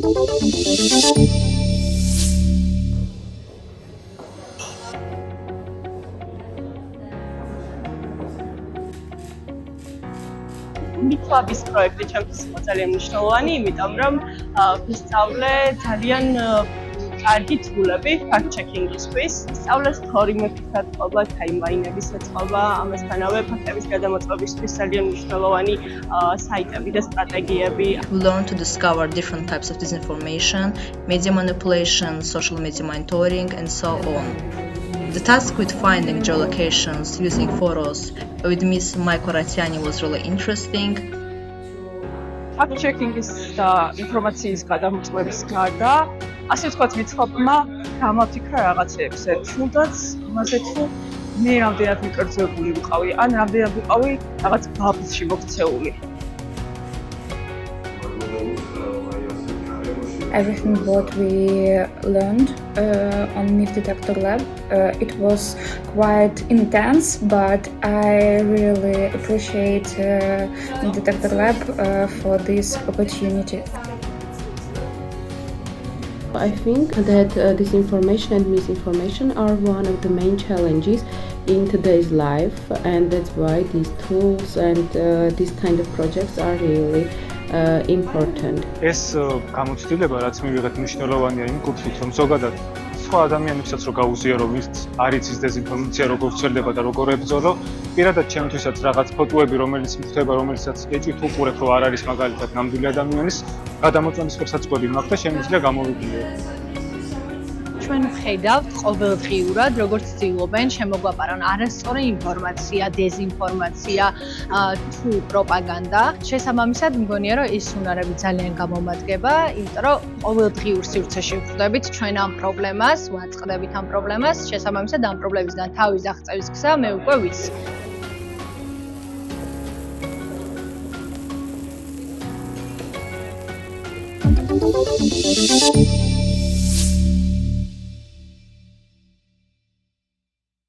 მითლაბის პროექტი ჩემთვის იყო ძალიან მნიშვნელოვანი, იმიტომ რომ ვისწავლე ძალიან კარგი თულები fact-checking-ისთვის. ვისწავლე თორიმე ფაქტობრივად ტაიმლაინების ეწყობა, ამასთანავე ფაქტების გადამოწყებისთვის ძალიან მნიშვნელოვანი საიტები და სტრატეგიები. We learn to discover different types of disinformation, media manipulation, social media monitoring, and so on. The task with finding geolocations using photos with Ms. Maiko Ratiani was really interesting. Fact-checking-ის და ინფორმაციის გადამოწყების გარდა, ასე ვთქვათ, ვიცხობმა გამოვთიქრა რაღაცებზე, თუნდაც იმაზე თუ მე რამდენად მიკერძებული ვიყავი, ან რამდენად ვიყავი რაღაც ბაბლში მოქცეული. Everything what we learned on Myth Detector Lab, it was quite intense, but I really appreciate Myth Detector Lab for this opportunity. I think that disinformation and misinformation are one of the main challenges in today's life, and that's why these tools and these kind of projects are really important. ეს გამოცდილება, რაც მივიღეთ, მნიშვნელოვანია იმ კუთხით, რომ ზოგადად სხვა ადამიანებსაც რო გაუზიარო, ვინც არ იცის დეზინფორმაცია როგორ ვრცელდება და როგორ ებრძოლო, პირადად ჩემთვისაც რაღაც ფოტოები, რომელიც მხვდება, რომელიცაც ეჭვით უყურებ, რომ არ არის მაგალითად ნამდვილი ადამიანის გადამოწმების ხელსაწყოები მაქვს და შემიძლია გამოვიგვიო. ჩვენ ვხედავთ ყოველდღიურად, როგორც ცდილობენ შემოგვაპარონ არასწორი ინფორმაცია, დეზინფორმაცია თუ პროპაგანდა. შესაბამისად, მგონია, რომ ის უნარები ძალიან გამომადგება, იმიტომ რომ ყოველდღიურ სივრცეში ვხვდებით ჩვენ ამ პრობლემას, ვაწყდებით ამ პრობლემას, შესაბამისად ამ პრობლემისგან თავის აღწევის გზა მე უკვე ვიცი.